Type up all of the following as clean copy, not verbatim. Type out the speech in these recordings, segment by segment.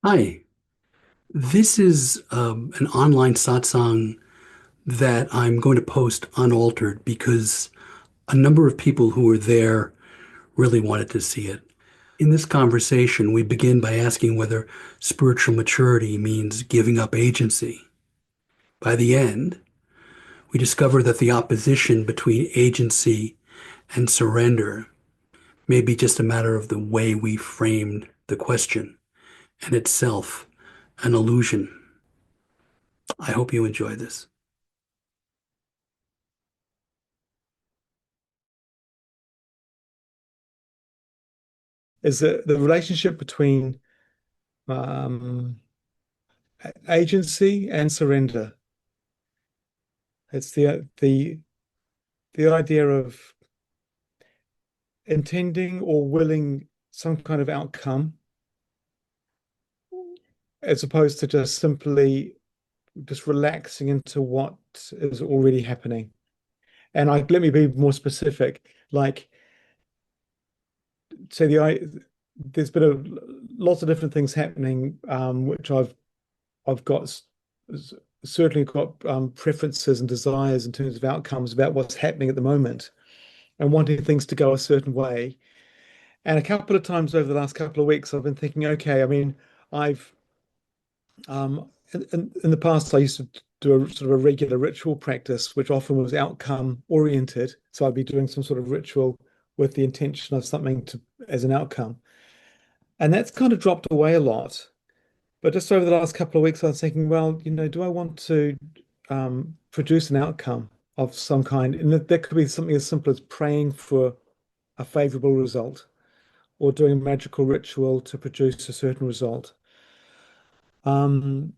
Hi, this is an online satsang that I'm going to post unaltered because a number of people who were there really wanted to see it. In this conversation, we begin by asking whether spiritual maturity means giving up agency. By the end, we discover that the opposition between agency and surrender may be just a matter of the way we framed the question, and itself an illusion. I hope you enjoy this. Is the relationship between um, agency and surrender. It's the idea of intending or willing some kind of outcome, as opposed to just simply just relaxing into what is already happening. And let me be more specific. Like, say there's been lots of different things happening, which I've certainly got preferences and desires in terms of outcomes about what's happening at the moment and wanting things to go a certain way. And a couple of times over the last couple of weeks, I've been thinking, okay, I mean, I've in the past I used to do a sort of a regular ritual practice, which often was outcome oriented. So I'd be doing some sort of ritual with the intention of something to as an outcome. And that's kind of dropped away a lot. But just over the last couple of weeks, I was thinking, well, do I want to produce an outcome of some kind? And that could be something as simple as praying for a favorable result or doing a magical ritual to produce a certain result. Um,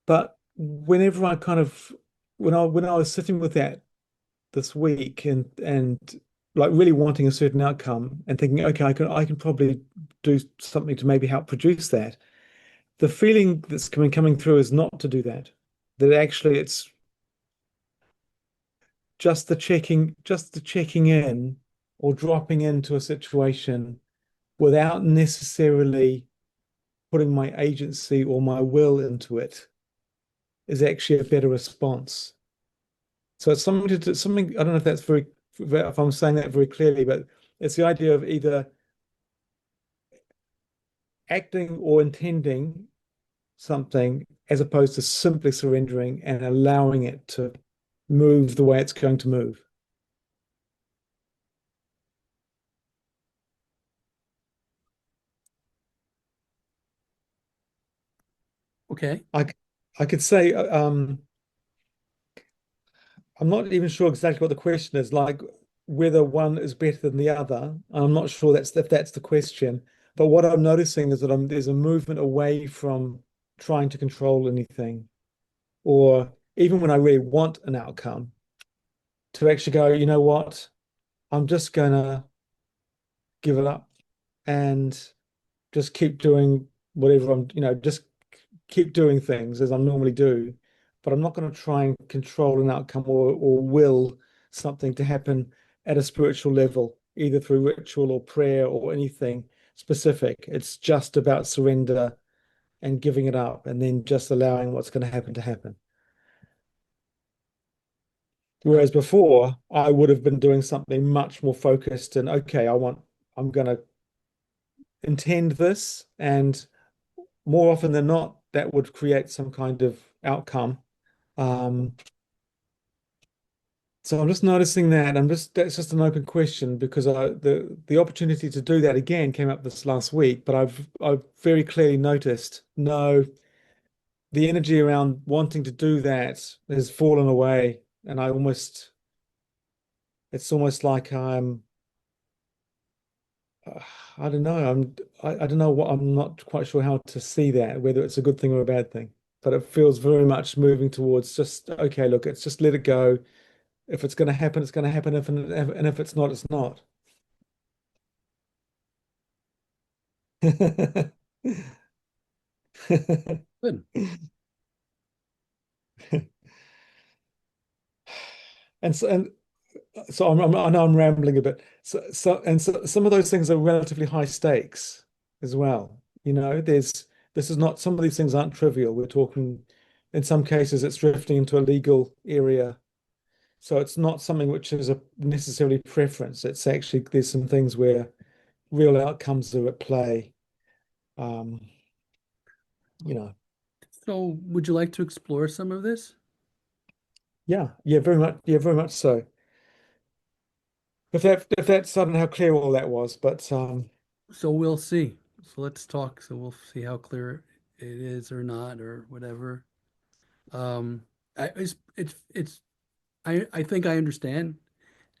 but whenever I kind of when I was sitting with that this week and like really wanting a certain outcome and thinking, okay, I can probably do something to maybe help produce that. The feeling that's coming through is not to do that. That actually it's just the checking in or dropping into a situation without necessarily putting my agency or my will into it is actually a better response. So it's something to do, something, I don't know if that's if I'm saying that very clearly, but it's the idea of either acting or intending something as opposed to simply surrendering and allowing it to move the way it's going to move. Okay. I I could say I'm not even sure exactly what the question is, like whether one is better than the other. I'm not sure if that's the question. But what I'm noticing is that there's a movement away from trying to control anything, or even when I really want an outcome, to actually go, you know what, I'm just gonna give it up and just keep doing whatever just keep doing things as I normally do. But I'm not going to try and control an outcome or will something to happen at a spiritual level, either through ritual or prayer or anything specific. It's just about surrender and giving it up and then just allowing what's going to happen to happen. Whereas before, I would have been doing something much more focused and okay, I'm going to intend this, and more often than not, that would create some kind of outcome. Um, so I'm just noticing that. That's just an open question because the opportunity to do that again came up this last week, but I've very clearly noticed no, the energy around wanting to do that has fallen away, and it's almost like uh, I don't know. I don't know what I'm not quite sure how to see that, whether it's a good thing or a bad thing. But it feels very much moving towards just okay, look, it's just let it go. If it's going to happen, it's going to happen. And if it's not, it's not. Good. And so I know I'm rambling a bit. So some of those things are relatively high stakes as well. This is not, some of these things aren't trivial. We're talking, in some cases, it's drifting into a legal area. So it's not something which is a necessarily preference. It's actually, there's some things where real outcomes are at play. Um, you know, So, would you like to explore some of this? yeah, very much so. If that's, I don't know how clear all that was, but So we'll see. So let's talk. So we'll see how clear it is or not or whatever. Um, I think I understand,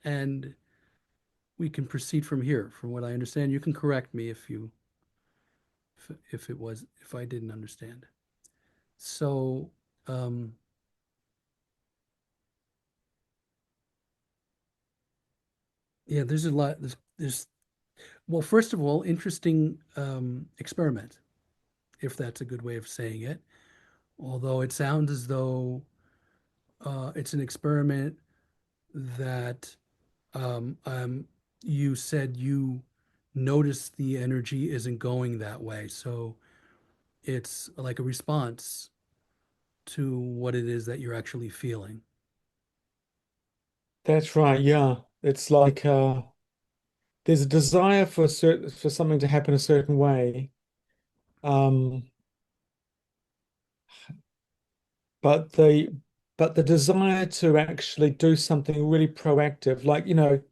and we can proceed from here. From what I understand, you can correct me if it was if I didn't understand. So, um, yeah, there's a lot. There's well, first of all, interesting experiment, if that's a good way of saying it. Although it sounds as though it's an experiment that you said you notice the energy isn't going that way. So it's like a response to what it is that you're actually feeling. that's right. Yeah, it's like there's a desire for something to happen a certain way, um, but the desire to actually do something really proactive, like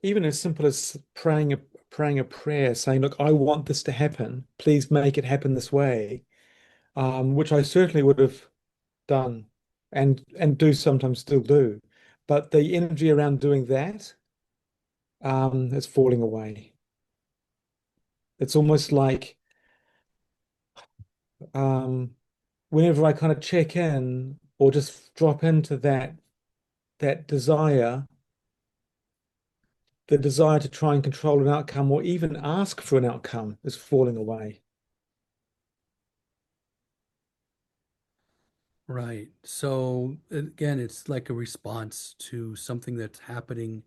even as simple as praying a prayer, saying, "Look, I want this to happen. Please make it happen this way," which I certainly would have done, and do sometimes still do, but the energy around doing that is falling away. It's almost like um, whenever I kind of check in or just drop into that desire, the desire to try and control an outcome or even ask for an outcome is falling away. Right. So again, it's like a response to something that's happening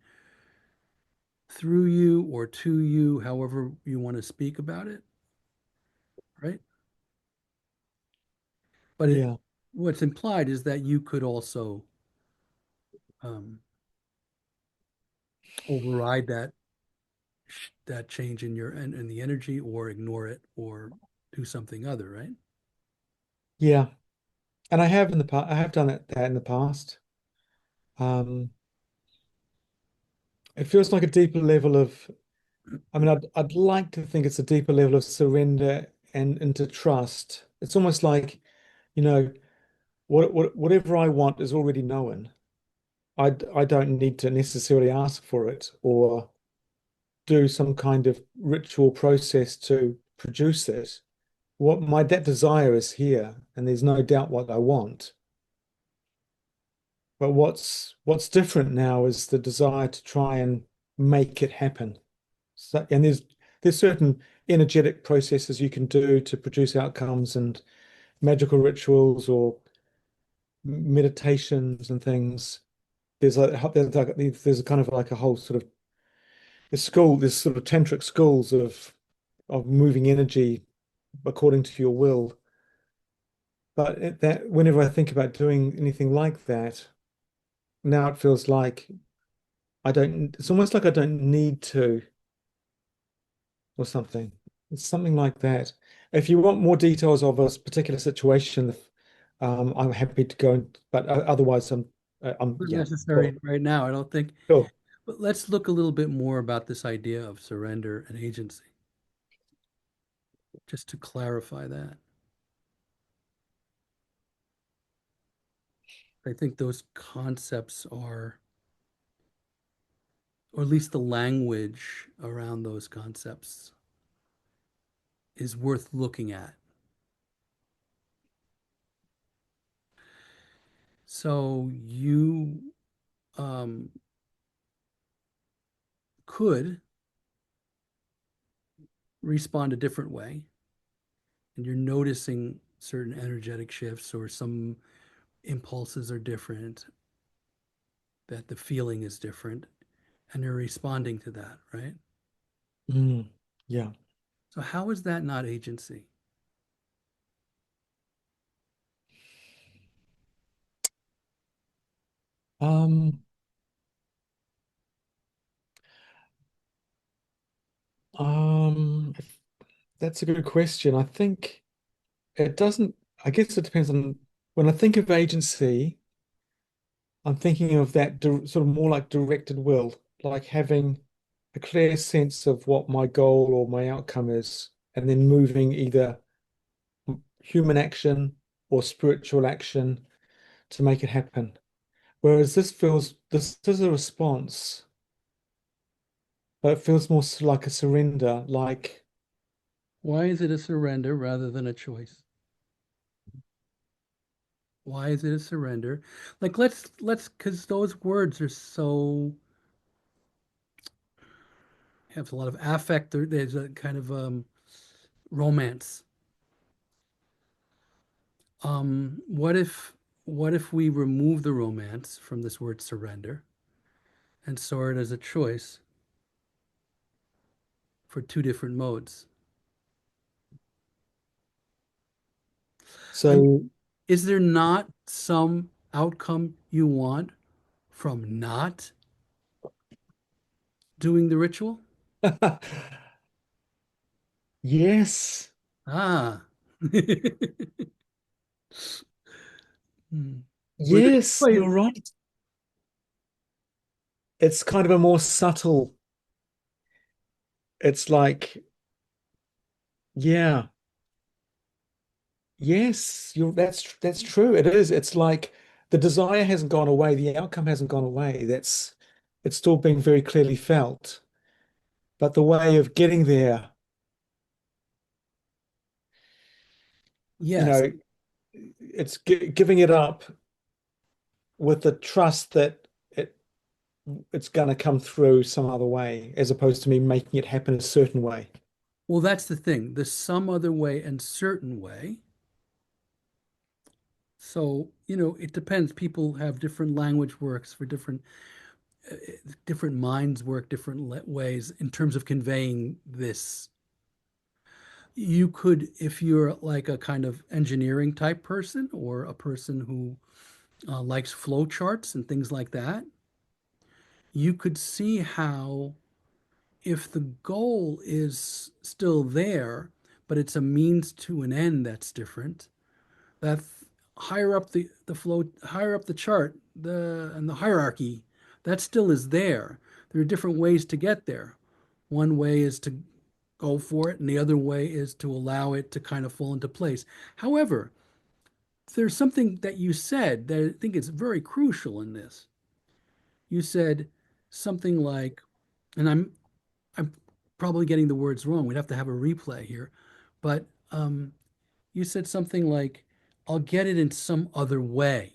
through you or to you, however you want to speak about it, right? But Yeah, what's implied is that you could also um, override that change in your in the energy or ignore it or do something other, right? yeah, and I have in the past. I have done that in the past. Um, it feels like a deeper level of. I mean, I'd like to think it's a deeper level of surrender and into trust. It's almost like, you know, whatever I want is already known. I don't need to necessarily ask for it or do some kind of ritual process to produce it. What my that desire is here, and there's no doubt what I want. But what's different now is the desire to try and make it happen. So, and there's certain energetic processes you can do to produce outcomes and magical rituals or meditations and things. There's a kind of like a whole sort of there's sort of tantric schools of moving energy according to your will. But that whenever I think about doing anything like that, now it feels like I don't. It's almost like I don't need to or something. It's something like that. If you want more details of a particular situation, I'm happy to go. But otherwise, Not yeah. Well, necessary right now, I don't think. sure. But let's look a little bit more about this idea of surrender and agency, just to clarify that. I think those concepts are, or at least the language around those concepts is worth looking at. So you um, could respond a different way, and you're noticing certain energetic shifts or some impulses are different, that the feeling is different, and you're responding to that, right? Mm, yeah. So how is that not agency? Um, if that's a good question. I think it doesn't, I guess it depends on when I think of agency, I'm thinking of that sort of more like directed will, like having a clear sense of what my goal or my outcome is, and then moving either human action or spiritual action to make it happen. Whereas this is a response, but it feels more like a surrender, like, Why is it a surrender rather than a choice? Why is it a surrender? Like let's because those words are so have a lot of affect. There's a kind of romance. What if we remove the romance from this word surrender and saw it as a choice for two different modes? I mean, so. is there not some outcome you want from not doing the ritual? Yes, Ah. Hmm. Where the yes, choice, you're right. It's kind of a more subtle, it's like, yeah, yes, that's true. It is. It's like the desire hasn't gone away, the outcome hasn't gone away. That's it's still being very clearly felt. But the way of getting there, you yes. know, it's giving it up with the trust that it's going to come through some other way, as opposed to me making it happen a certain way. Well, that's the thing. There's some other way and certain way. So, it depends. People have different language works for different minds work different ways in terms of conveying this. You could, if you're like a kind of engineering type person or a person who likes flow charts and things like that, you could see how if the goal is still there, but it's a means to an end that's different, that higher up the flow, higher up the chart, and the hierarchy, that still is there. There are different ways to get there. One way is to go for it, and the other way is to allow it to kind of fall into place. However, there's something that you said that I think is very crucial in this. You said something like, and I'm probably getting the words wrong. We'd have to have a replay here, but you said something like, "I'll get it in some other way."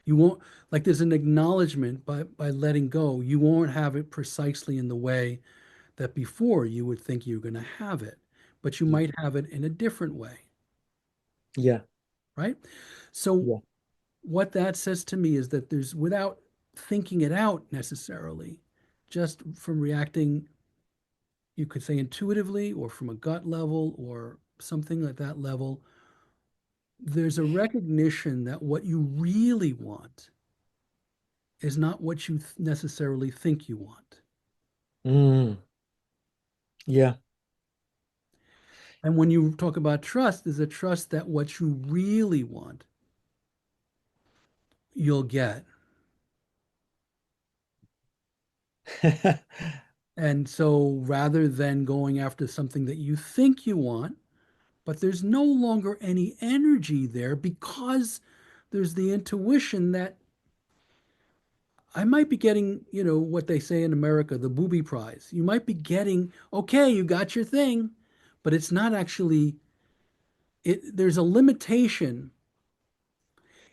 You won't like there's an acknowledgement by letting go. You won't have it precisely in the way that before you would think you're going to have it, but you might have it in a different way, Yeah, right? So yeah. what that says to me is that there's without thinking it out necessarily, just from reacting, you could say intuitively or from a gut level or something at that level, there's a recognition that what you really want is not what you necessarily think you want. Mm, yeah. And when you talk about trust, there's a trust that what you really want, you'll get. And so rather than going after something that you think you want, but there's no longer any energy there because there's the intuition that I might be getting, what they say in America, the booby prize. You might be getting, okay, you got your thing, but it's not actually there's a limitation.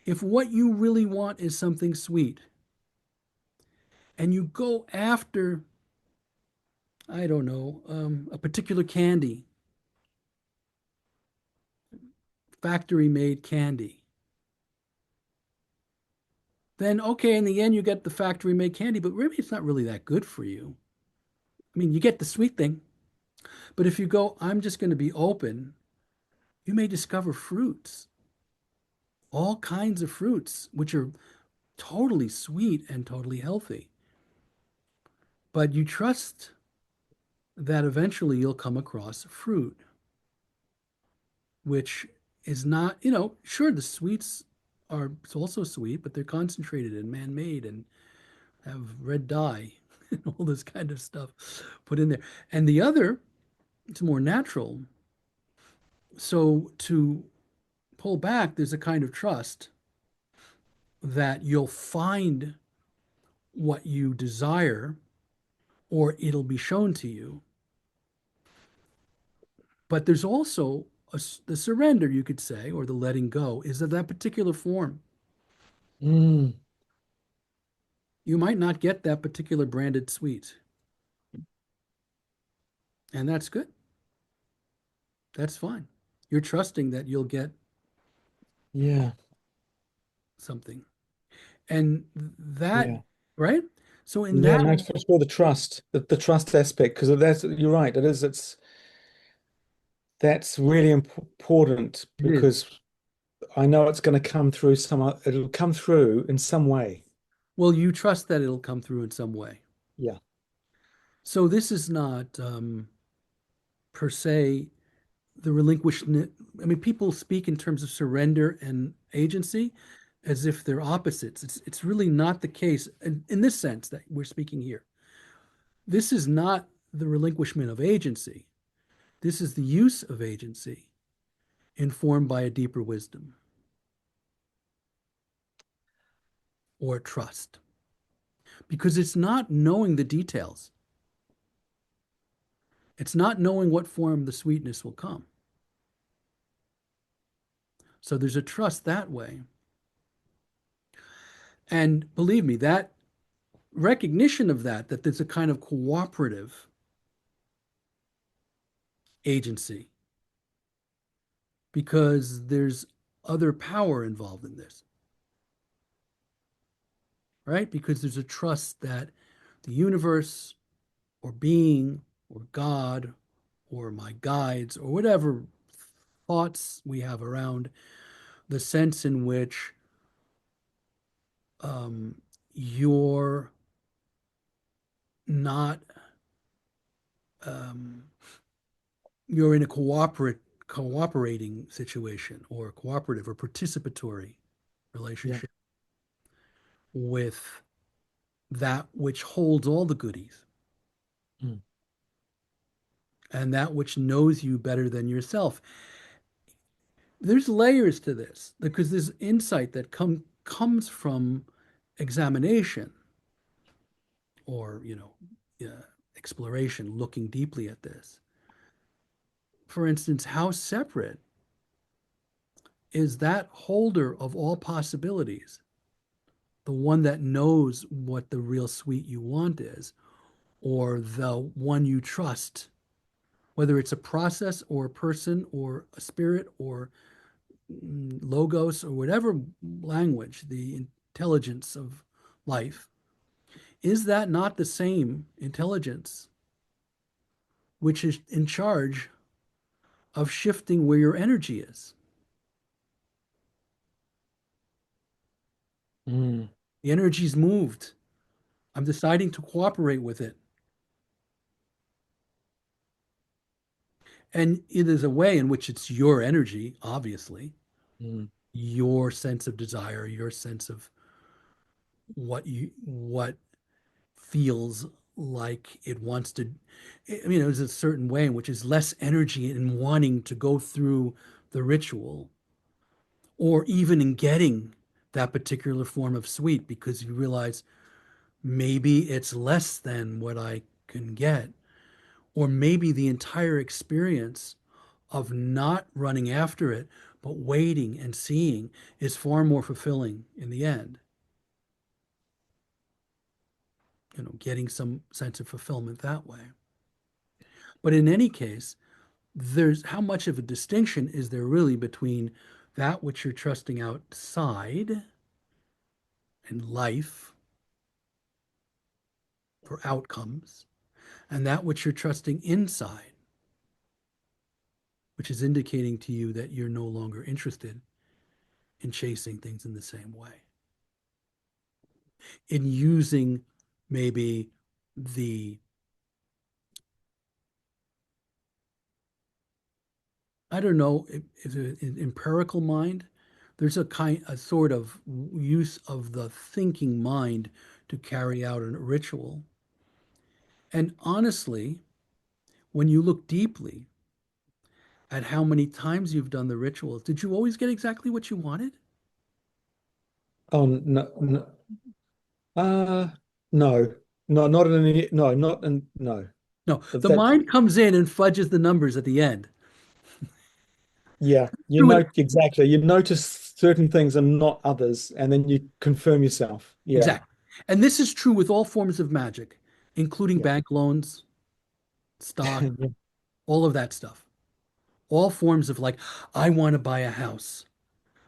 If what you really want is something sweet and you go after, I don't know, a particular candy, factory made candy, then okay, in the end, you get the factory made candy, but maybe it's not really that good for you. I mean, you get the sweet thing, but if you go, I'm just going to be open, you may discover fruits all kinds of fruits, which are totally sweet and totally healthy. But you trust that eventually you'll come across fruit, which is not, sure, the sweets are also sweet, but they're concentrated and man-made and have red dye and all this kind of stuff put in there. And the other, it's more natural. So to pull back, there's a kind of trust that you'll find what you desire or it'll be shown to you. But there's also the surrender, you could say, or the letting go is of that particular form. Mm, You might not get that particular branded sweet, and that's good. That's fine. You're trusting that you'll get yeah, something. And that, yeah. right? So in Yeah, that, no, for sure, the trust aspect, because that's, you're right, that's really important it is. because I know it's going to come through it'll come through in some way. Well, you trust that it'll come through in some way. Yeah. So this is not per se the relinquishment. I mean, people speak in terms of surrender and agency as if they're opposites. It's really not the case in this sense that we're speaking here. This is not the relinquishment of agency. This is the use of agency informed by a deeper wisdom or trust. Because it's not knowing the details. It's not knowing what form the sweetness will come. So there's a trust that way. And believe me, that recognition of that there's a kind of cooperative agency because there's other power involved in this, right? Because there's a trust that the universe or being or God or my guides or whatever thoughts we have around the sense in which um, you're not um, you're in a cooperating situation or cooperative or participatory Yeah. relationship with that which holds all the goodies Mm, and that which knows you better than yourself. There's layers to this because there's insight that comes from examination or exploration, looking deeply at this. For instance, how separate is that holder of all possibilities, the one that knows what the real sweet you want is, or the one you trust, whether it's a process or a person or a spirit or logos or whatever language, the intelligence of life, is that not the same intelligence which is in charge of shifting where your energy is? mm, The energy's moved. I'm deciding to cooperate with it. And it is a way in which it's your energy, obviously, mm. your sense of desire, your sense of what feels like it wants to. I mean, there's a certain way in which is less energy in wanting to go through the ritual or even in getting that particular form of sweet because you realize maybe it's less than what I can get, or maybe the entire experience of not running after it, but waiting and seeing is far more fulfilling in the end. Getting some sense of fulfillment that way. But in any case, there's how much of a distinction is there really between that which you're trusting outside in life for outcomes and that which you're trusting inside, which is indicating to you that you're no longer interested in chasing things in the same way, in using maybe the, I don't know, if an empirical mind. There's a sort of use of the thinking mind to carry out a ritual. And honestly, when you look deeply at how many times you've done the rituals, did you always get exactly what you wanted? Oh no, no, uh, no, no, not in any, no, not in, no. No, But the that's, mind comes in and fudges the numbers at the end. yeah, you True know, exactly. You notice certain things and not others, and then you confirm yourself. Yeah, exactly. And this is true with all forms of magic, including yeah. bank loans, stock, Yeah. all of that stuff. All forms of like, I want to buy a house.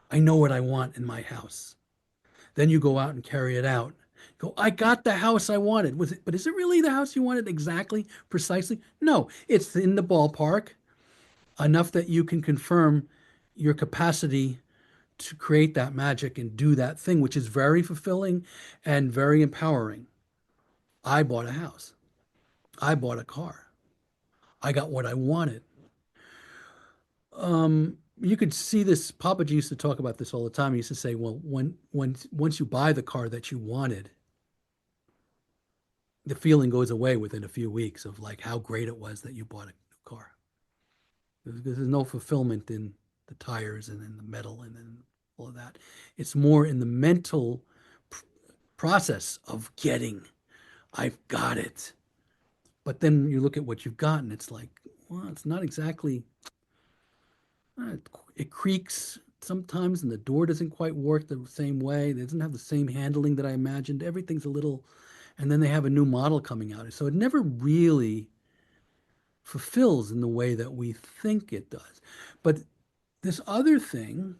I know what I want in my house. Then you go out and carry it out. Go, I got the house I wanted. Was it, but is it really the house you wanted exactly, precisely? No, it's in the ballpark enough that you can confirm your capacity to create that magic and do that thing, which is very fulfilling and very empowering. I bought a house. I bought a car. I got what I wanted. You could see this. Papaji used to talk about this all the time. He used to say, "Well, once you buy the car that you wanted, the feeling goes away within a few weeks of like how great it was that you bought a new car. There's no fulfillment in the tires and in the metal and in all of that. It's more in the mental pr process of getting, I've got it. But then you look at what you've gotten, it's like, well, it's not exactly, it creaks sometimes and the door doesn't quite work the same way. It doesn't have the same handling that I imagined. Everything's a little, and then they have a new model coming out. So it never really fulfills in the way that we think it does. But this other thing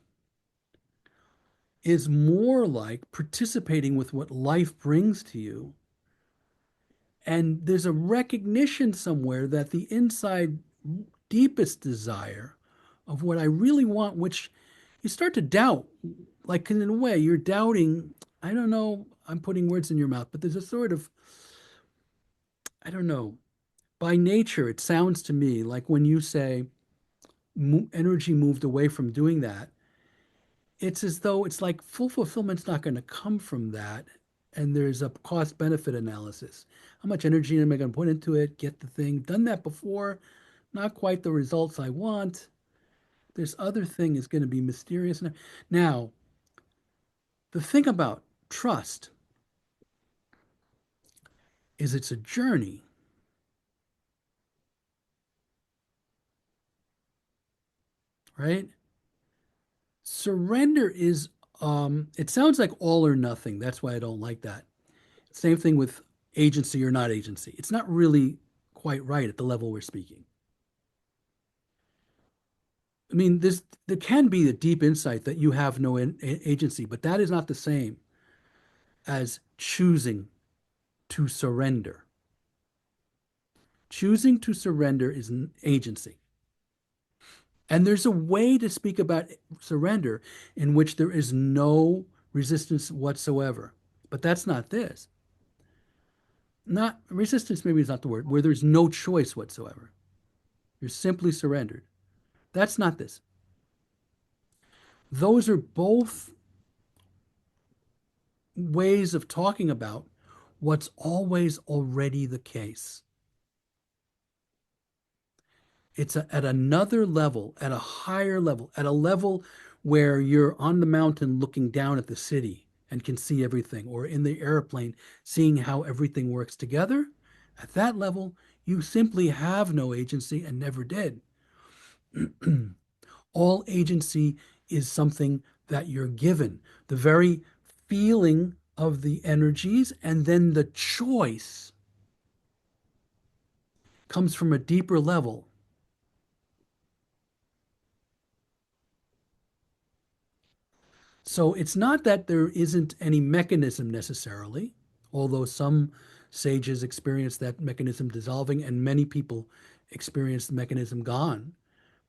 is more like participating with what life brings to you. And there's a recognition somewhere that the inside deepest desire of what I really want, which you start to doubt, like in a way, you're doubting. I don't know, I'm putting words in your mouth, but there's a sort of, I don't know, by nature, it sounds to me like when you say energy moved away from doing that, it's as though it's like full fulfillment's not going to come from that. And there's a cost benefit analysis. How much energy am I going to put into it? Get the thing done that before, not quite the results I want. This other thing is going to be mysterious. Now, the thing about trust is it's a journey, right? Surrender is, it sounds like all or nothing. That's why I don't like that. Same thing with agency or not agency. It's not really quite right at the level we're speaking. I mean, there can be a deep insight that you have no agency, but that is not the same as choosing to surrender. Choosing to surrender is an agency. And there's a way to speak about surrender in which there is no resistance whatsoever. But that's not this. Not resistance, maybe is not the word, where there's no choice whatsoever. You're simply surrendered. That's not this. Those are both ways of talking about what's always already the case. It's at another level, at a higher level, at a level where you're on the mountain looking down at the city and can see everything, or in the airplane seeing how everything works together. At that level, you simply have no agency and never did. All agency is something that you're given. The very feeling of the energies and then the choice comes from a deeper level. So it's not that there isn't any mechanism necessarily, although some sages experience that mechanism dissolving and many people experience the mechanism gone,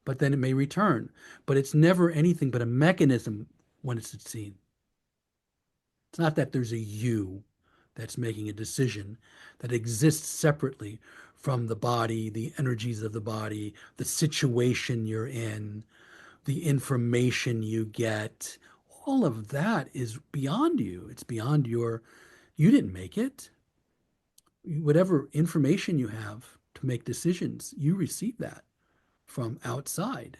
but then it may return. But it's never anything but a mechanism when it's seen. It's not that there's a you that's making a decision that exists separately from the body, the energies of the body, the situation you're in, the information you get. All of that is beyond you. It's beyond you didn't make it. Whatever information you have to make decisions, you receive that from outside.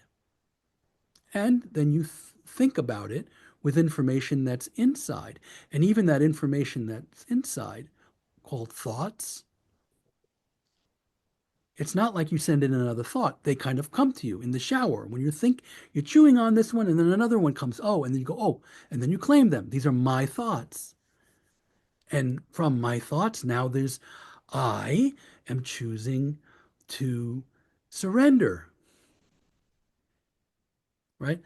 And then you think about it with information that's inside. And even that information that's inside, called thoughts, it's not like you send in another thought. They kind of come to you in the shower. When you think you're chewing on this one, and then another one comes, oh, and then you go, oh, and then you claim them. These are my thoughts. And from my thoughts, now I am choosing to surrender, right?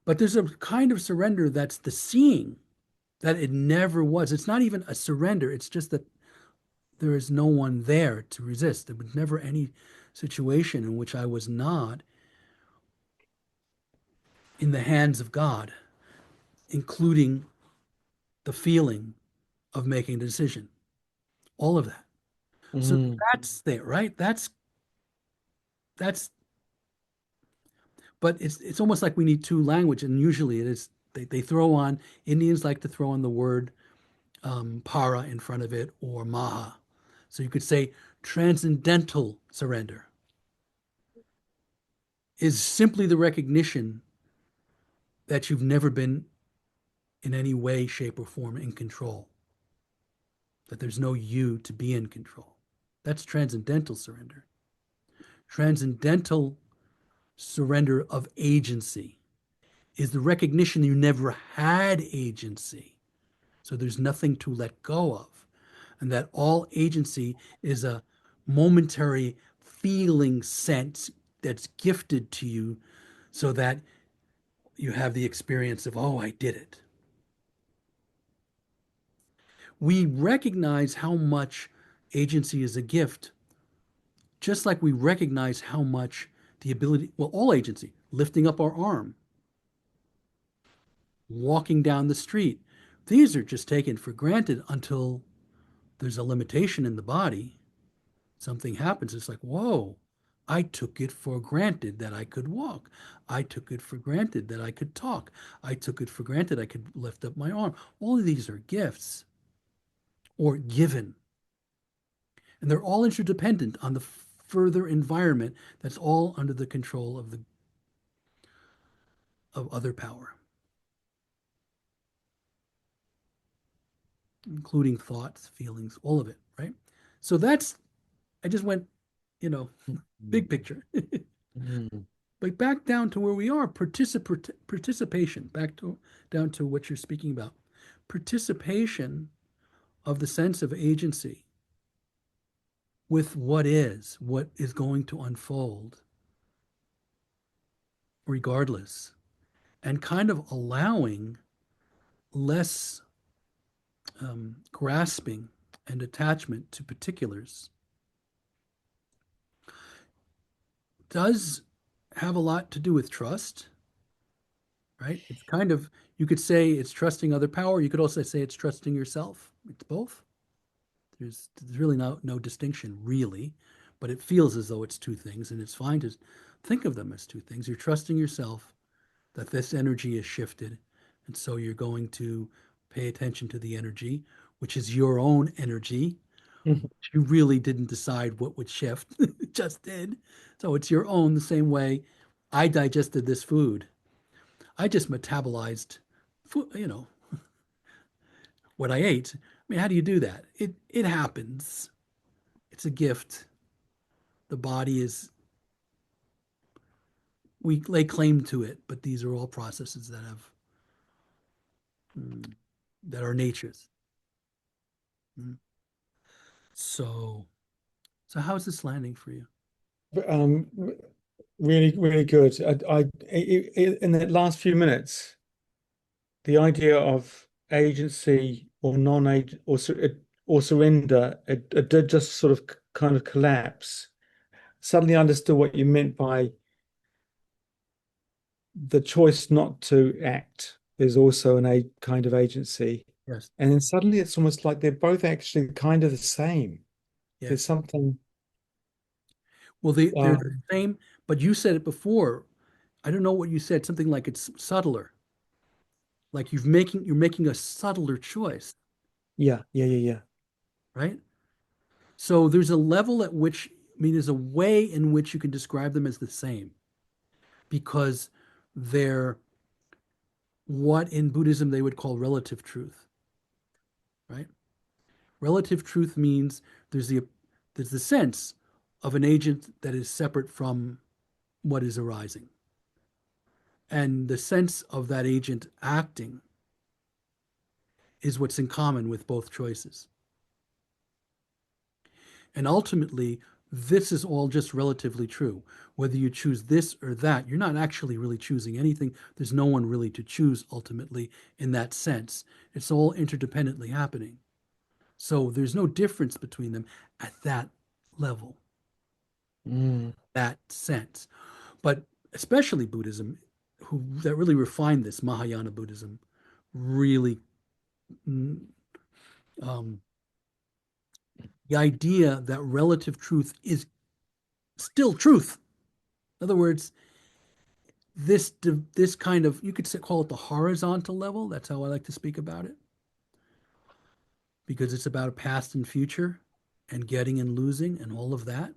But there's a kind of surrender that's the seeing that it never was. It's not even a surrender. It's just that there is no one there to resist. There was never any situation in which I was not in the hands of God, including the feeling of making a decision, all of that. So Mm. that's there, right? That's but it's almost like we need two language, and usually it is they throw on Indians like to throw on the word para in front of it or maha. So you could say transcendental surrender is simply the recognition that you've never been in any way, shape, or form in control, that there's no you to be in control. That's transcendental surrender. Transcendental surrender of agency is the recognition you never had agency. So there's nothing to let go of. And that all agency is a momentary feeling sense that's gifted to you so that you have the experience of, oh, I did it. We recognize how much agency is a gift, just like we recognize how much the ability, well, all agency, lifting up our arm, walking down the street, these are just taken for granted until there's a limitation in the body. Something happens. It's like, whoa, I took it for granted that I could walk. I took it for granted that I could talk. I took it for granted I could lift up my arm. All of these are gifts or given. And they're all interdependent on the further environment that's all under the control of other power, including thoughts, feelings, all of it, right? So that's I just went, you know, big picture. Mm. But back down to where we are, participation, down to what you're speaking about. Participation of the sense of agency with what is going to unfold, regardless, and kind of allowing less grasping and attachment to particulars does have a lot to do with trust, right? It's kind of, you could say it's trusting other power. You could also say it's trusting yourself. It's both. There's really no distinction, really, but it feels as though it's two things, and it's fine to think of them as two things. You're trusting yourself that this energy is shifted, and so you're going to pay attention to the energy, which is your own energy. You really didn't decide what would shift, it just did. So it's your own, the same way I digested this food. I just metabolized food, what I ate. I mean, how do you do that? It happens. It's a gift. The body is we lay claim to it, but these are all processes mm, that are nature's. Mm. So so how's this landing for you? Um, really, really good. In that last few minutes, the idea of agency or non-agent or surrender, it did just sort of kind of collapse. Suddenly understood what you meant by the choice not to act. there's also a kind of agency. Yes. And then suddenly it's almost like they're both actually kind of the same. There's Yes. something, Well, they're the um, same, but you said it before. I don't know what you said, something like it's subtler. Like you're making a subtler choice, yeah, yeah, yeah, yeah. right? So there's a level at which, I mean, there's a way in which you can describe them as the same because they're what in Buddhism they would call relative truth, right? Relative truth means there's the there's the sense of an agent that is separate from what is arising. And the sense of that agent acting is what's in common with both choices. And ultimately, this is all just relatively true. Whether you choose this or that, you're not actually really choosing anything. There's no one really to choose ultimately in that sense. It's all interdependently happening. So there's no difference between them at that level, Mm. that sense. But especially Buddhism, who that really refined this, Mahayana Buddhism, really mm, um, the idea that relative truth is still truth. In other words, this kind of you could call it the horizontal level. That's how I like to speak about it because it's about past and future and getting and losing and all of that.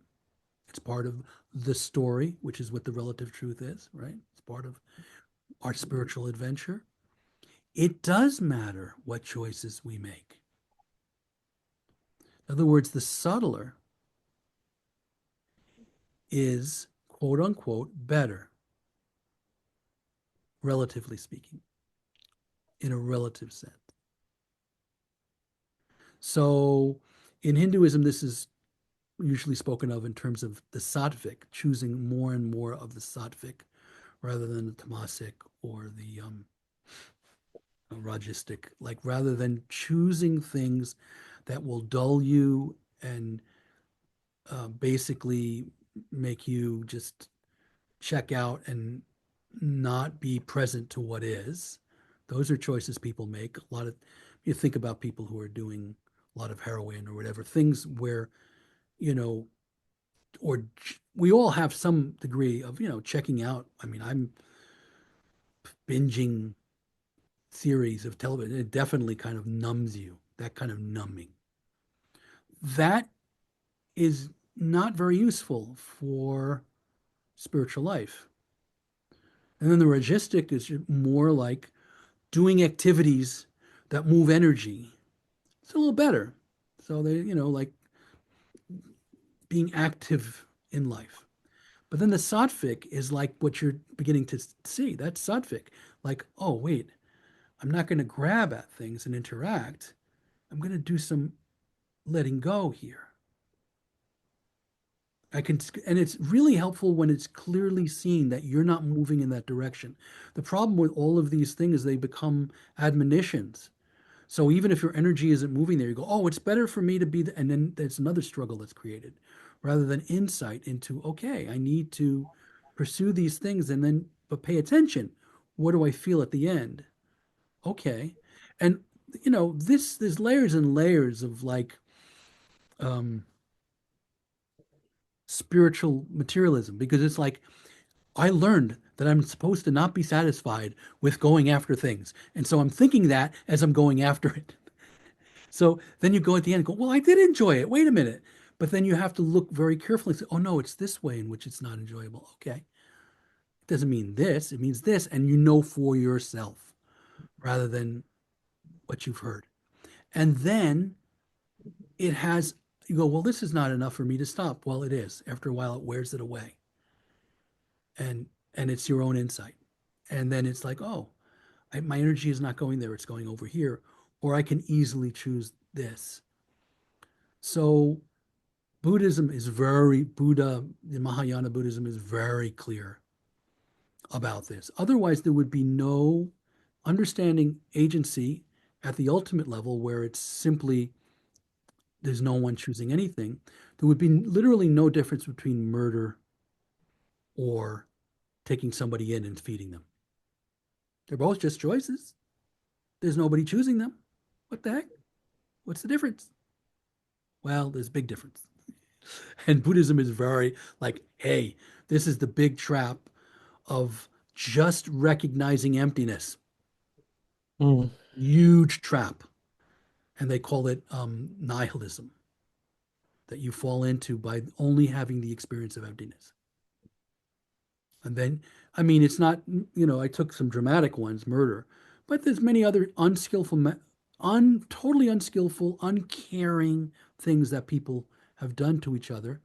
It's part of the story, which is what the relative truth is, right? It's part of our spiritual adventure. It does matter what choices we make. In other words, the subtler is quote unquote better, relatively speaking, in a relative sense. So in Hinduism, this is usually spoken of in terms of the sattvic, choosing more and more of the sattvic rather than the tamasic or the rajistic, like rather than choosing things that will dull you and basically make you just check out and not be present to what is. Those are choices people make. A lot of you think about people who are doing a lot of heroin or whatever, things where, you know, or we all have some degree of, checking out. I mean, I'm binging series of television. It definitely kind of numbs you, that kind of numbing. That is not very useful for spiritual life. And then the registic is more like doing activities that move energy. It's a little better. So they, like being active in life. But then the sattvic is like what you're beginning to see. That's sattvic. Like, oh, wait, I'm not going to grab at things and interact. I'm going to do some letting go here. I can, and it's really helpful when it's clearly seen that you're not moving in that direction. The problem with all of these things, they become admonitions. So even if your energy isn't moving there, you go, oh, it's better for me to be, and then there's another struggle that's created rather than insight into, okay, I need to pursue these things and then, but pay attention. What do I feel at the end? Okay. And, there's layers and layers of like um, spiritual materialism because it's like, I learned that I'm supposed to not be satisfied with going after things. And so I'm thinking that as I'm going after it. So then you go at the end and go, well, I did enjoy it. Wait a minute. But then you have to look very carefully and say, oh, no, it's this way in which it's not enjoyable. Okay. It doesn't mean this, it means this. And you know for yourself rather than what you've heard. And then it has, you go, well, this is not enough for me to stop. Well, it is. After a while, it wears it away. And it's your own insight. And then it's like, oh, my energy is not going there. It's going over here. Or I can easily choose this. So Buddha, the Mahayana Buddhism is very clear about this. Otherwise, there would be no understanding agency at the ultimate level where it's simply there's no one choosing anything. There would be literally no difference between murder or taking somebody in and feeding them. They're both just choices. There's nobody choosing them. What the heck? What's the difference? Well, there's a big difference. And Buddhism is very like, hey, this is the big trap of just recognizing emptiness. Mm, Huge trap. And they call it nihilism, that you fall into by only having the experience of emptiness. And then, I mean, it's not, I took some dramatic ones, murder, but there's many other unskillful, totally unskillful, uncaring things that people have done to each other.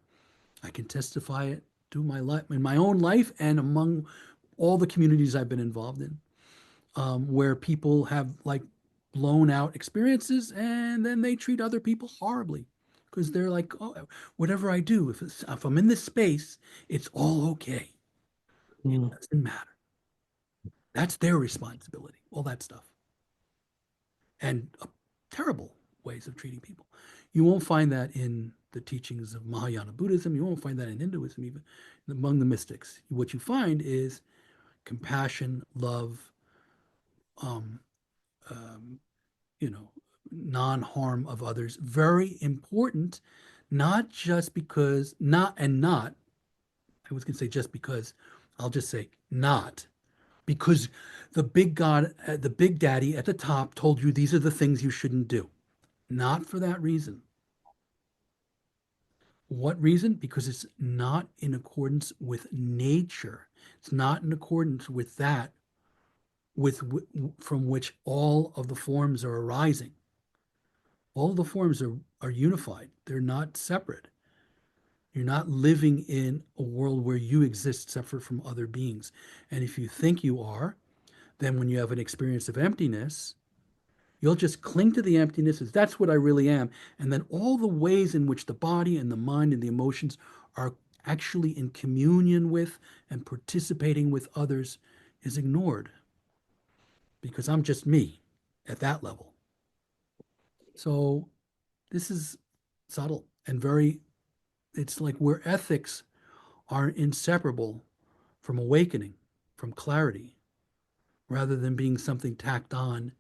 I can testify it to my life, in my own life, and among all the communities I've been involved in, where people have like blown out experiences and then they treat other people horribly because they're like, oh, whatever I do, if I'm in this space, it's all okay. It mm, doesn't matter. That's their responsibility, all that stuff. And terrible ways of treating people. You won't find that in the teachings of Mahayana Buddhism. You won't find that in Hinduism, even among the mystics. What you find is compassion, love, um, um, non-harm of others. Very important, not just because, not, I was going to say just because, I'll just say not because the big God, the big daddy at the top told you these are the things you shouldn't do. Not for that reason. What reason? Because it's not in accordance with nature. It's not in accordance with that with from which all of the forms are arising. All of the forms are unified. They're not separate. You're not living in a world where you exist separate from other beings. And if you think you are, then when you have an experience of emptiness, you'll just cling to the emptiness as that's what I really am. And then all the ways in which the body and the mind and the emotions are actually in communion with and participating with others is ignored because I'm just me at that level. So this is subtle and very, it's like where ethics are inseparable from awakening, from clarity, rather than being something tacked on.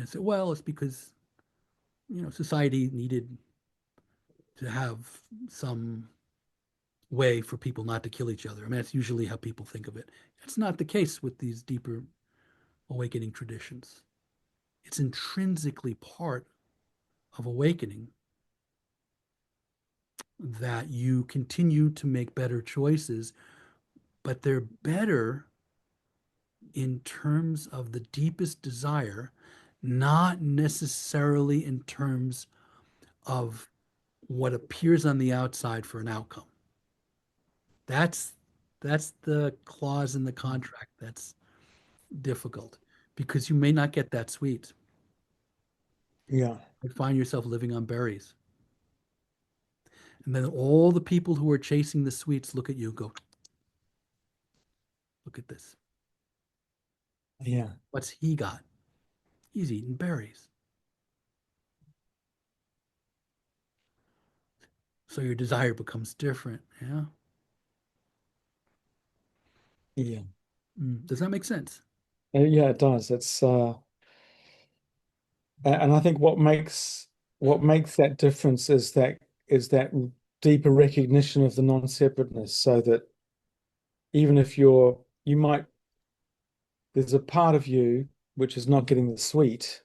Say, well, it's because society needed to have some way for people not to kill each other. I mean, that's usually how people think of it. It's not the case with these deeper awakening traditions. It's intrinsically part of awakening that you continue to make better choices, but they're better in terms of the deepest desire, not necessarily in terms of what appears on the outside for an outcome. That's that's the clause in the contract that's difficult because you may not get that sweet. yeah, You find yourself living on berries. And then all the people who are chasing the sweets look at you and go, look at this. yeah, What's he got? He's eating berries. So your desire becomes different. Yeah. yeah. Does that make sense? Yeah, it does. It's and I think what makes that difference is that deeper recognition of the non-separateness, so that even if you might there's a part of you which is not getting the sweet,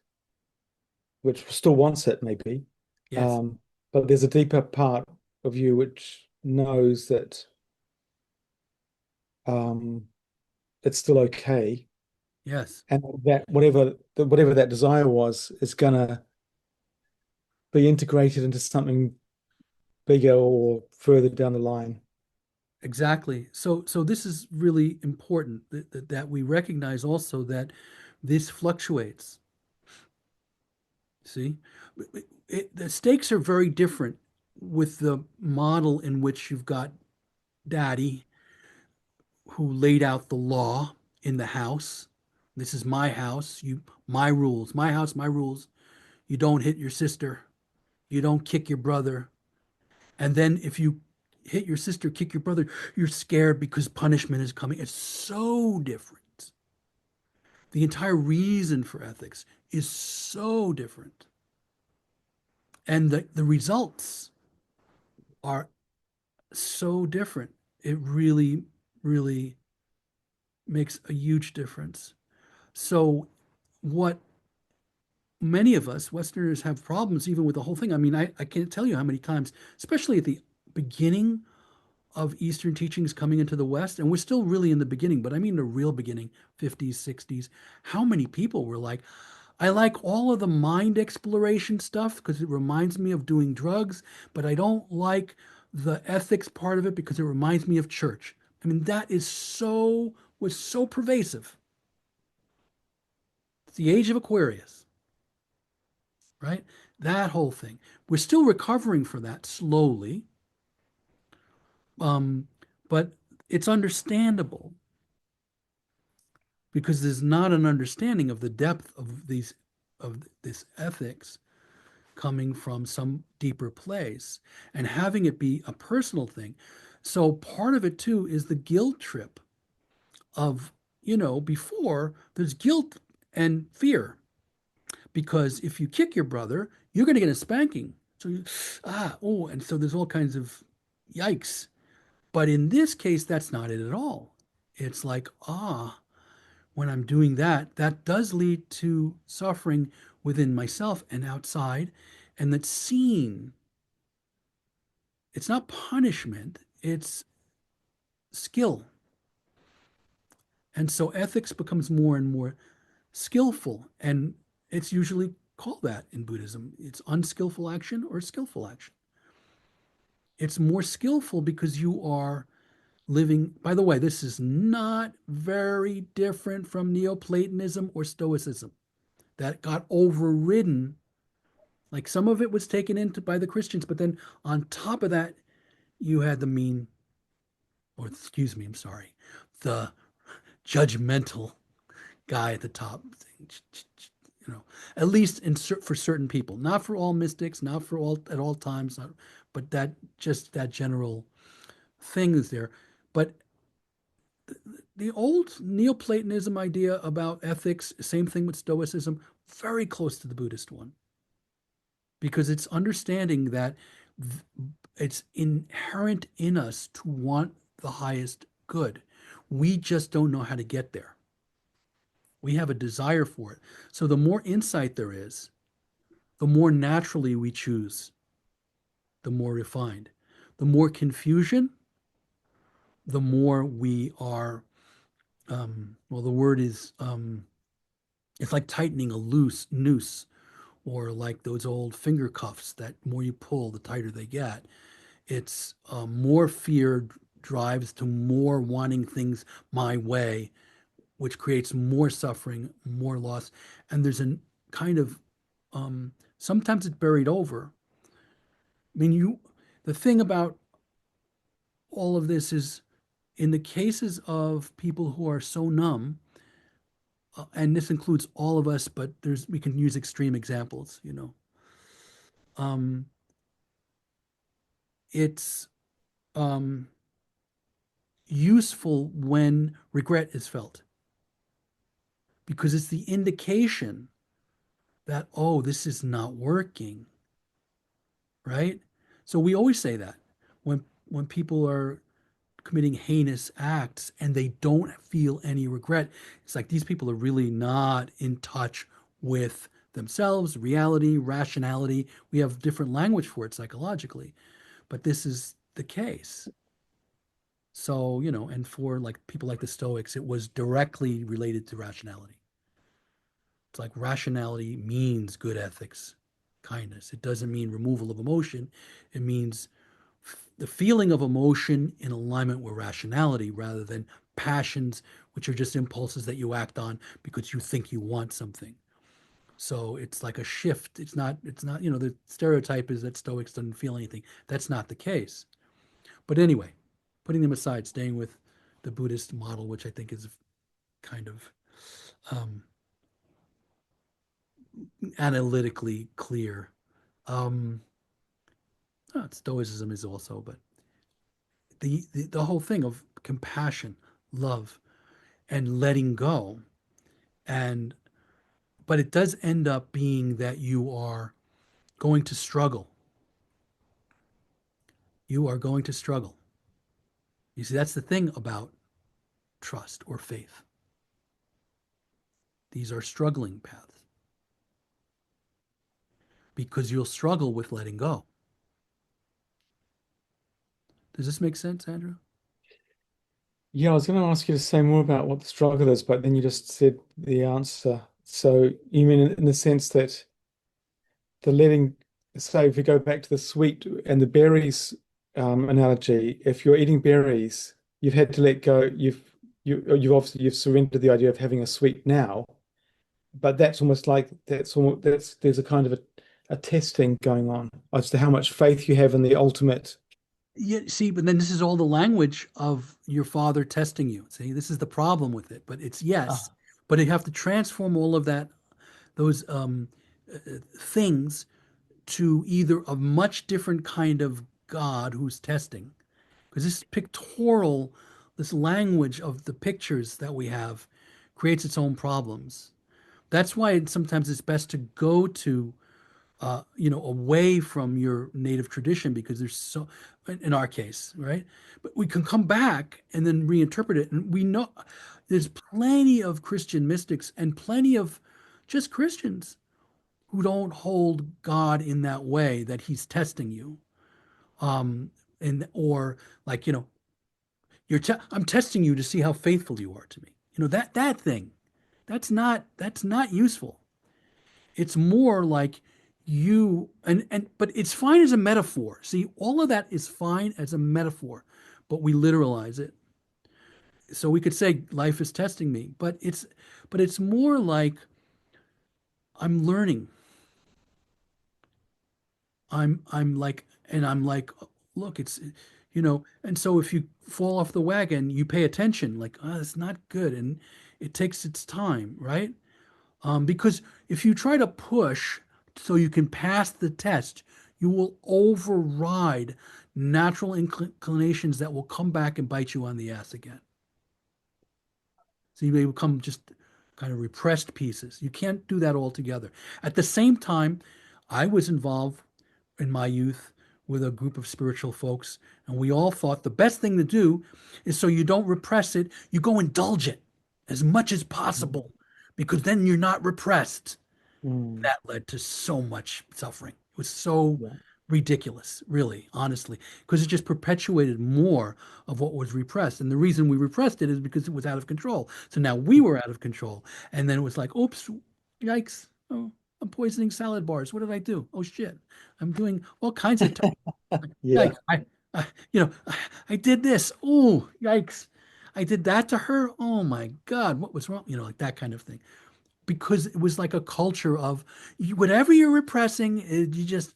which still wants it maybe, Yes. um, but there's a deeper part of you which knows that um, it's still okay, Yes. and that whatever that desire was is gonna be integrated into something bigger or further down the line. Exactly. So this is really important that we recognize also that this fluctuates. See, the stakes are very different with the model in which you've got daddy who laid out the law in the house. This is my house, my rules, my house, my rules. You don't hit your sister, you don't kick your brother. And then if you hit your sister, kick your brother, you're scared because punishment is coming. It's so different. The entire reason for ethics is so different. And the results are so different. It really, really makes a huge difference. So, what many of us Westerners have problems even with the whole thing. I mean, I can't tell you how many times, especially at the beginning of Eastern teachings coming into the West, and we're still really in the beginning, but I mean the real beginning, 50s, 60s, how many people were like, I like all of the mind exploration stuff because it reminds me of doing drugs, but I don't like the ethics part of it because it reminds me of church. I mean, that is so, was so pervasive. It's the age of Aquarius, right? That whole thing. We're still recovering from that slowly, um, but it's understandable because there's not an understanding of the depth of these of this ethics coming from some deeper place and having it be a personal thing. So part of it too is the guilt trip of, before there's guilt and fear because if you kick your brother, you're going to get a spanking. So and so there's all kinds of yikes. But in this case, that's not it at all. It's like, when I'm doing that, that does lead to suffering within myself and outside. And that's seen. It's not punishment, it's skill. And so ethics becomes more and more skillful. And it's usually called that in Buddhism. It's unskillful action or skillful action. It's more skillful because you are living. By the way, this is not very different from Neoplatonism or Stoicism that got overridden. Like some of it was taken into by the Christians, but then on top of that, you had the mean, or excuse me, I'm sorry, the judgmental guy at the top. You know, at least for certain people, not for all mystics, not for all at all times, not, but that just that general thing is there. But the old Neoplatonism idea about ethics, same thing with Stoicism, very close to the Buddhist one, because it's understanding that it's inherent in us to want the highest good. We just don't know how to get there. We have a desire for it. So the more insight there is, the more naturally we choose, the more refined. The more confusion, the more we are, well, the word is, it's like tightening a loose noose or like those old finger cuffs that more you pull, the tighter they get. It's more fear drives to more wanting things my way, which creates more suffering, more loss. And there's a kind of, sometimes it's buried over. I mean, the thing about all of this is in the cases of people who are so numb, and this includes all of us, but we can use extreme examples, um, it's um, useful when regret is felt because it's the indication that, oh, this is not working, right? So we always say that when people are committing heinous acts and they don't feel any regret, it's like these people are really not in touch with themselves, reality, rationality. We have different language for it psychologically, but this is the case. So, and for like people like the Stoics, it was directly related to rationality. It's like rationality means good ethics, kindness. It doesn't mean removal of emotion. It means the feeling of emotion in alignment with rationality rather than passions, which are just impulses that you act on because you think you want something. So it's like a shift. It's not, the stereotype is that Stoics don't feel anything. That's not the case. But anyway, putting them aside, staying with the Buddhist model, which I think is kind of um, analytically clear. Um, Stoicism is also, but the whole thing of compassion, love, and letting go And but it does end up being that you are going to struggle. You are going to struggle. You see, that's the thing about trust or faith. These are struggling paths because you'll struggle with letting go. Does this make sense, Andrew? Yeah, I was going to ask you to say more about what the struggle is, but then you just said the answer. So you mean in the sense that the letting, say, if we go back to the sweet and the berries analogy, if you're eating berries, you've had to let go. You've obviously you've surrendered the idea of having a sweet now, but that's almost like that's there's a kind of a testing going on as to how much faith you have in the ultimate. Yeah, see, but then this is all the language of your father testing you. See, this is the problem with it. But it's yes, Ah, but you have to transform all of that, those things to either a much different kind of God who's testing. Because this pictorial, this language of the pictures that we have creates its own problems. That's why sometimes it's best to go to away from your native tradition because there's so, in our case, right? But we can come back and then reinterpret it. And we know there's plenty of Christian mystics and plenty of just Christians who don't hold God in that way that he's testing you. And or like, I'm testing you to see how faithful you are to me. That thing, that's not useful. It's more like but it's fine as a metaphor. See, all of that is fine as a metaphor, but we literalize it. So we could say life is testing me, but it's more like I'm learning. I'm like, look, and so if you fall off the wagon, you pay attention, like, oh, it's not good, and it takes its time, right? Because if you try to push so you can pass the test, you will override natural inclinations that will come back and bite you on the ass again. So you may become just kind of repressed pieces. You can't do that altogether. At the same time, I was involved in my youth with a group of spiritual folks, and we all thought the best thing to do is so you don't repress it, you go indulge it as much as possible because then you're not repressed. mm, That led to so much suffering. It was so yeah. ridiculous, really, honestly, because it just perpetuated more of what was repressed. And the reason we repressed it is because it was out of control. So now we were out of control. And then it was like, oops, yikes. Oh, I'm poisoning salad bars. What did I do? Oh, shit. I'm doing all kinds of Yeah. yikes. I did this. Oh, yikes. I did that to her. Oh my God, what was wrong? Like that kind of thing because it was like a culture of whatever you're repressing, you just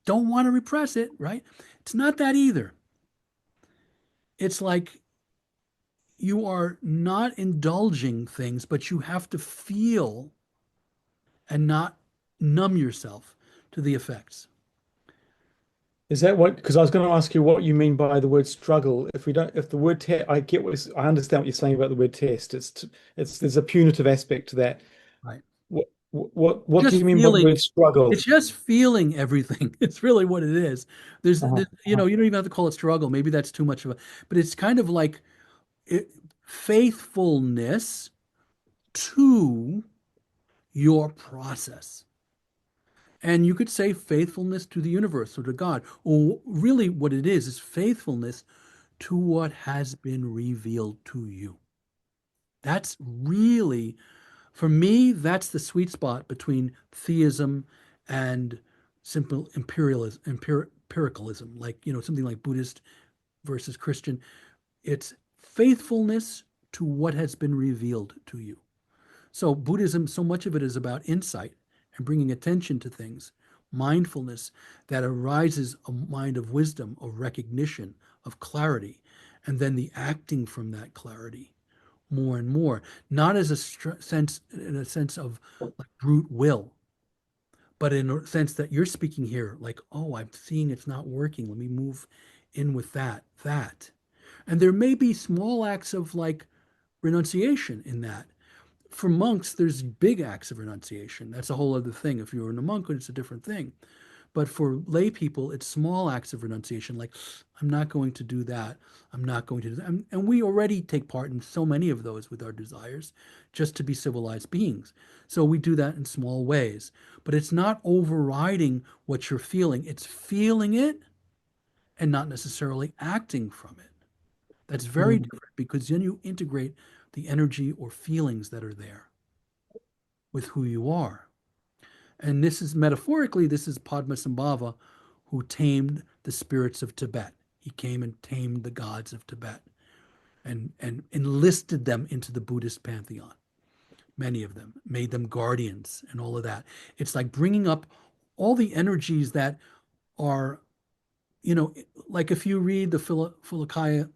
don't want to repress it, right? It's not that either. It's like you are not indulging things, but you have to feel and not numb yourself to the effects. Is that what? Because I was going to ask you what you mean by the word struggle. If we don't, if the word test, I understand what you're saying about the word test. There's a punitive aspect to that. Right. What do Just you mean by the feeling, word struggle? it's just feeling everything. It's really what it is. Uh-huh, uh-huh. You don't even have to call it struggle. Maybe that's too much of but it's kind of like it, faithfulness to your process. And you could say faithfulness to the universe or to God. Or really, what it is faithfulness to what has been revealed to you. That's really, for me, that's the sweet spot between theism and simple empiricalism, like, something like Buddhist versus Christian. It's faithfulness to what has been revealed to you. So Buddhism, so much of it is about insight and bringing attention to things, mindfulness that arises a mind of wisdom, of recognition, of clarity, and then the acting from that clarity more and more, not as in a sense of like brute will, but in a sense that you're speaking here, like, oh, I'm seeing it's not working. Let me move in with that. And there may be small acts of like renunciation in that for monks, there's big acts of renunciation. That's a whole other thing. If you're in a monkhood, it's a different thing. But for lay people, it's small acts of renunciation, like, I'm not going to do that. I'm not going to do that. And we already take part in so many of those with our desires just to be civilized beings. So we do that in small ways. But it's not overriding what you're feeling, it's feeling it and not necessarily acting from it. That's very Mm, different because then you integrate the energy or feelings that are there with who you are. And this is metaphorically, this is Padmasambhava who tamed the spirits of Tibet. He came and tamed the gods of Tibet and enlisted them into the Buddhist pantheon. Many of them made them guardians and all of that. It's like bringing up all the energies that are, you know, like if you read the Philokalia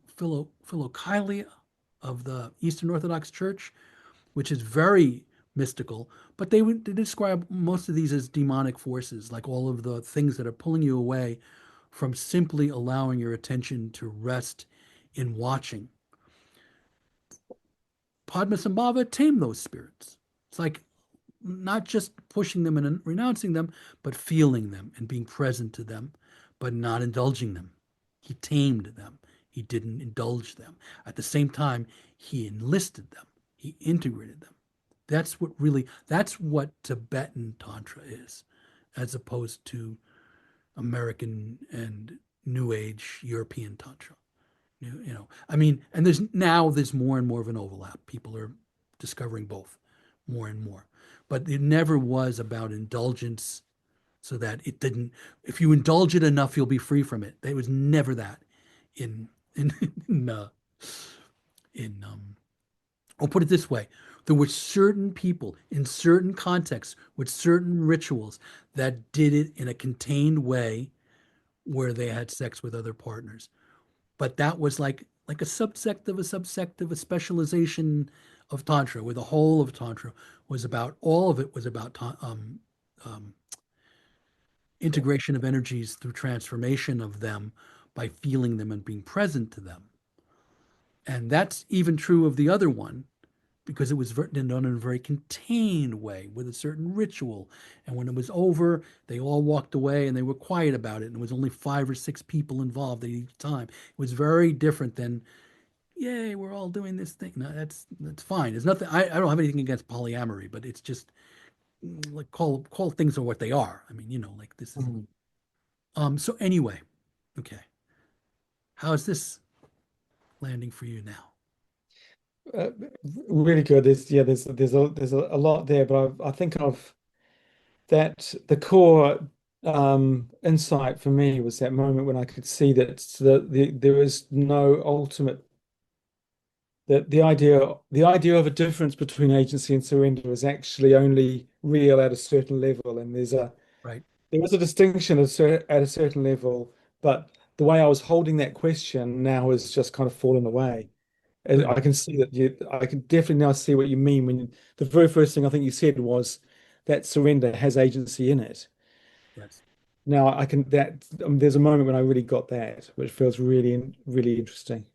of the Eastern Orthodox Church, which is very mystical, but they describe most of these as demonic forces, like all of the things that are pulling you away from simply allowing your attention to rest in watching. Padmasambhava tamed those spirits. It's like not just pushing them and renouncing them, but feeling them and being present to them, but not indulging them. He tamed them. He didn't indulge them. At the same time, he enlisted them. He integrated them. That's what Tibetan Tantra is, as opposed to American and New Age European Tantra. I mean, and there's more and more of an overlap. People are discovering both more and more. But it never was about indulgence so that it didn't, if you indulge it enough, you'll be free from it. It was never that in, in, in, uh, I'll put it this way. There were certain people in certain contexts with certain rituals that did it in a contained way where they had sex with other partners. But that was like a subsect of a subsect of a specialization of tantra, where the whole of tantra was about all of it was about um, integration of energies through transformation of them by feeling them and being present to them. And that's even true of the other one because it was done in a very contained way with a certain ritual. And when it was over, they all walked away and they were quiet about it. And it was only 5 or 6 people involved at each time. It was very different than, yay, we're all doing this thing. No, that's fine. There's nothing. I don't have anything against polyamory, but it's just like call things for what they are. I mean, like this is. mm. So anyway, okay. How is this landing for you now? Uh, really good. There's a lot there, but I think I've that the core insight for me was that moment when I could see that there is no ultimate that the idea of a difference between agency and surrender is actually only real at a certain level, and Right. there is a distinction at a certain level, but the way I was holding that question now has just kind of fallen away. And Good. I can see that I can definitely now see what you mean when the very first thing I think you said was that surrender has agency in it. Yes. Now I can that there's a moment when I really got that, which feels really interesting.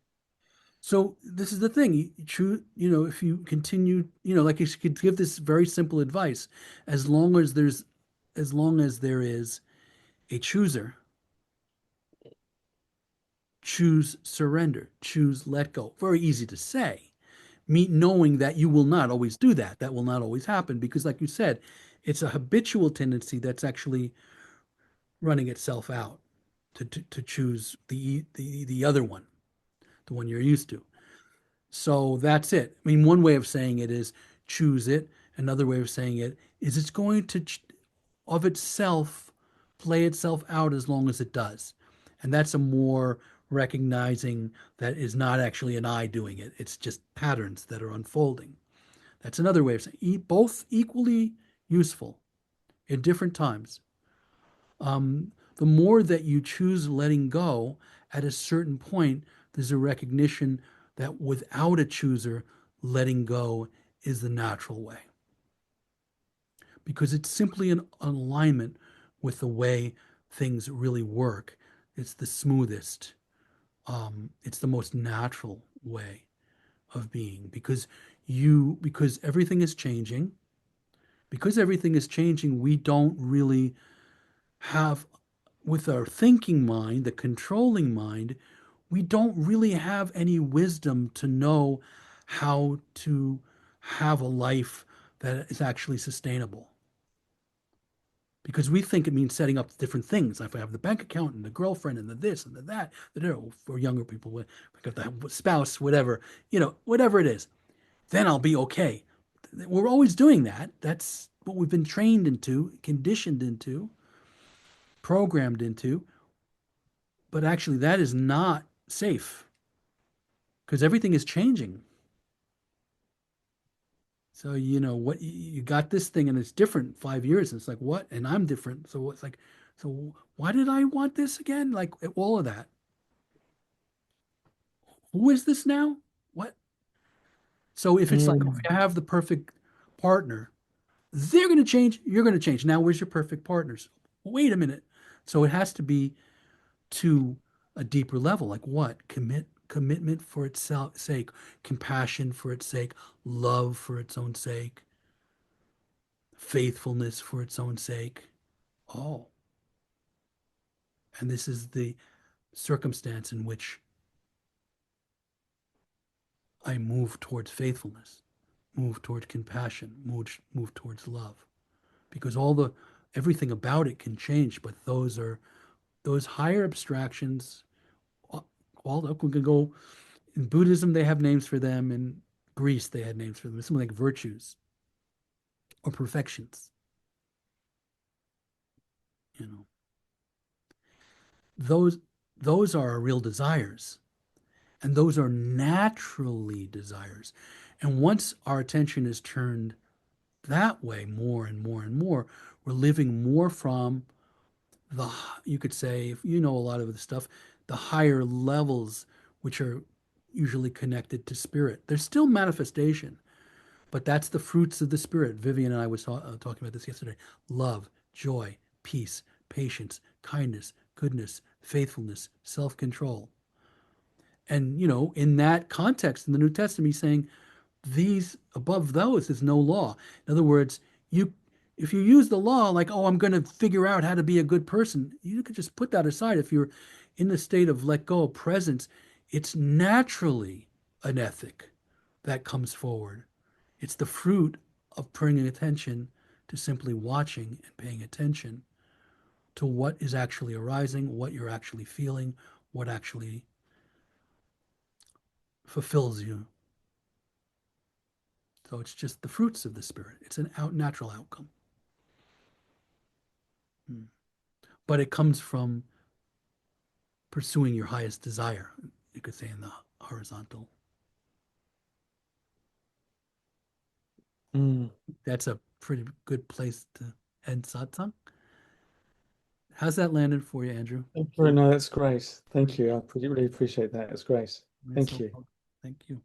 So this is the thing. If you continue, like you could give this very simple advice, as long as there is a chooser, choose surrender, choose let go. Very easy to say. Me knowing that you will not always do that. That will not always happen because, like you said, it's a habitual tendency that's actually running itself out to choose the other one, the one you're used to. So that's it. I mean, one way of saying it is choose it. Another way of saying it is it's going to, of itself, play itself out as long as it does. And that's a more recognizing that is not actually an I doing it. It's just patterns that are unfolding. That's another way of saying both equally useful in different times. The more that you choose letting go, at a certain point, there's a recognition that without a chooser, letting go is the natural way because it's simply an alignment with the way things really work. It's the smoothest, it's the most natural way of being because everything is changing. Because everything is changing, we don't really have, with our thinking mind, the controlling mind, we don't really have any wisdom to know how to have a life that is actually sustainable. Because we think it means setting up different things. If I have the bank account and the girlfriend and the this and the that, for younger people, if I got the spouse, whatever, whatever it is, then I'll be okay. We're always doing that. That's what we've been trained into, conditioned into, programmed into. But actually, that is not safe because everything is changing. So, what you got this thing and it's different 5 years. And it's like, what? And I'm different. So it's like, so why did I want this again? Like all of that. Who is this now? What? So if it's like, if Mm. you have the perfect partner, they're going to change. You're going to change. Now, where's your perfect partners? Wait a minute. So it has to be to a deeper level. Like what? Commitment for its sake, compassion for its sake, love for its own sake, faithfulness for its own sake. Oh, and this is the circumstance in which I move towards faithfulness, move towards compassion, move towards love. Because everything about it can change, but those higher abstractions. Well, we can go in Buddhism, they have names for them. In Greece, they had names for them. Something like virtues or perfections. You know, those those are our real desires, and those are naturally desires. And once our attention is turned that way more and more and more, we're living more from the, you could say, if you know a lot of the stuff, the higher levels, which are usually connected to spirit. There's still manifestation, but that's the fruits of the spirit. Vivian and I was talking about this yesterday. Love, joy, peace, patience, kindness, goodness, faithfulness, self-control. And, in that context in the New Testament, he's saying these above those is no law. In other words, you if you use the law like, oh, I'm going to figure out how to be a good person, you could just put that aside. If you're in the state of let go of presence, it's naturally an ethic that comes forward. It's the fruit of bringing attention to simply watching and paying attention to what is actually arising, what you're actually feeling, what actually fulfills you. So it's just the fruits of the spirit. It's an natural outcome. Hmm. But it comes from pursuing your highest desire, you could say in the horizontal. Mm. That's a pretty good place to end satsang. How's that landed for you, Andrew? No, that's great. Thank you. I really appreciate that. It's great. It's Thank no you. problem. Thank you.